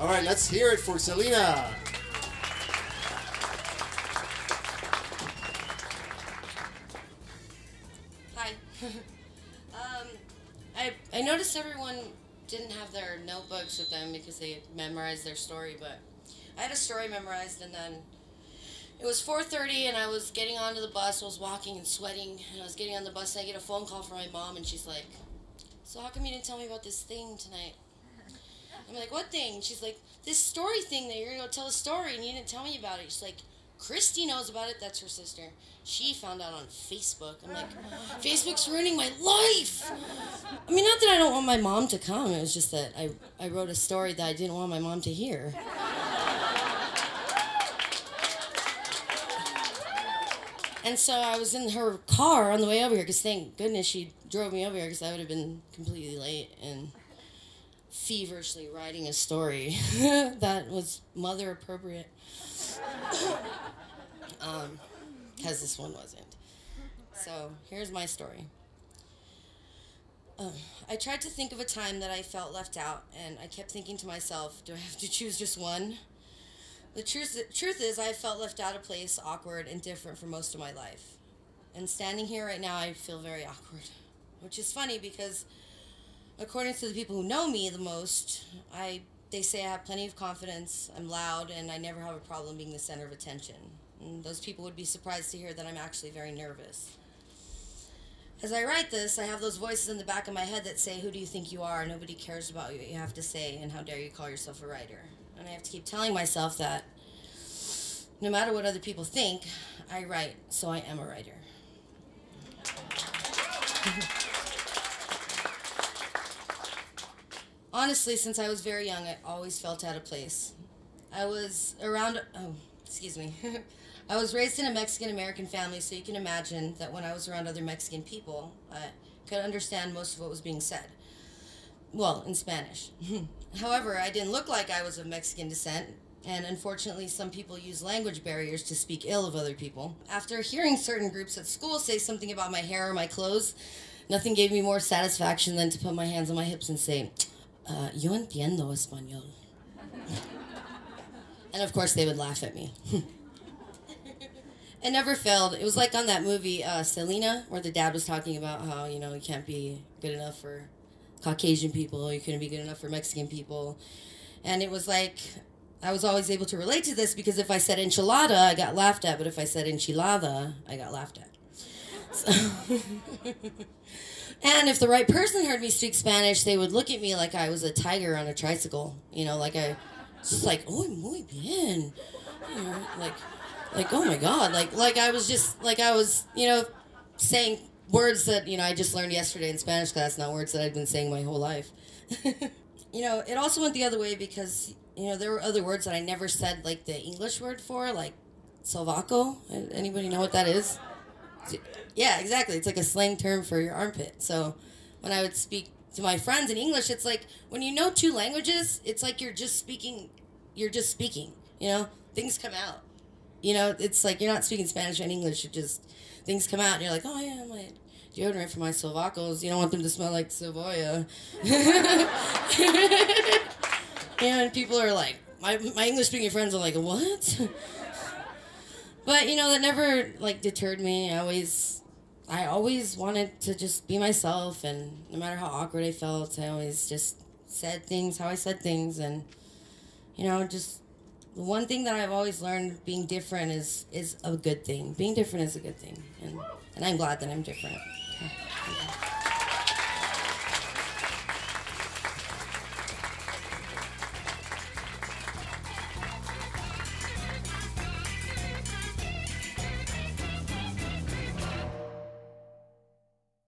All right, let's hear it for Celina. Hi. I noticed everyone didn't have their notebooks with them because they memorized their story, but I had a story memorized, and then it was 4:30 and I was getting onto the bus. I was walking and sweating, and I was getting on the bus, and I get a phone call from my mom, and she's like, "So how come you didn't tell me about this thing tonight?" I'm like, "What thing?" She's like, "This story thing that you're going to go tell a story and you didn't tell me about it." She's like, "Christy knows about it." That's her sister. She found out on Facebook. I'm like, Facebook's ruining my life. I mean, not that I don't want my mom to come. It was just that I wrote a story that I didn't want my mom to hear. And so I was in her car on the way over here, because thank goodness she drove me over here, because I would have been completely late and feverishly writing a story that was mother appropriate. Because this one wasn't. So here's my story. I tried to think of a time that I felt left out, and I kept thinking to myself, do I have to choose just one? The truth is, I felt left out of place, awkward, and different for most of my life. And standing here right now, I feel very awkward. Which is funny because, according to the people who know me the most, they say I have plenty of confidence, I'm loud, and I never have a problem being the center of attention. And those people would be surprised to hear that I'm actually very nervous. As I write this, I have those voices in the back of my head that say, "Who do you think you are? Nobody cares about what you have to say, and how dare you call yourself a writer?" And I have to keep telling myself that no matter what other people think, I write, so I am a writer. Honestly, since I was very young, I always felt out of place. I was I was raised in a Mexican-American family, so you can imagine that when I was around other Mexican people, I could understand most of what was being said. Well, in Spanish. However, I didn't look like I was of Mexican descent, and unfortunately some people use language barriers to speak ill of other people. After hearing certain groups at school say something about my hair or my clothes, nothing gave me more satisfaction than to put my hands on my hips and say, "Yo entiendo español." And of course they would laugh at me. It never failed. It was like on that movie, Celina, where the dad was talking about how, you can't be good enough for Caucasian people, you couldn't be good enough for Mexican people. And it was like, I was always able to relate to this, because if I said enchilada, I got laughed at, but if I said enchilada, I got laughed at. So and if the right person heard me speak Spanish, they would look at me like I was a tiger on a tricycle. Like I was just like, "Oh, muy bien." Like, oh my God, like I was just, like I was, saying words that, I just learned yesterday in Spanish class, not words that I'd been saying my whole life. It also went the other way because, there were other words that I never said, like the English word for, like sovaco. Anybody know what that is? Yeah, exactly. It's like a slang term for your armpit. So when I would speak to my friends in English, it's like when you know two languages, it's like you're just speaking, things come out. It's like you're not speaking Spanish and English, things come out and you're like, "Oh yeah, my deodorant for my sobacos, you don't want them to smell like Savoia." And people are like, my English speaking friends are like, "What?" But that never deterred me. I always wanted to just be myself, and no matter how awkward I felt, I always just said things how I said things, and just the one thing that I've always learned, being different is a good thing. Being different is a good thing, and I'm glad that I'm different. Okay.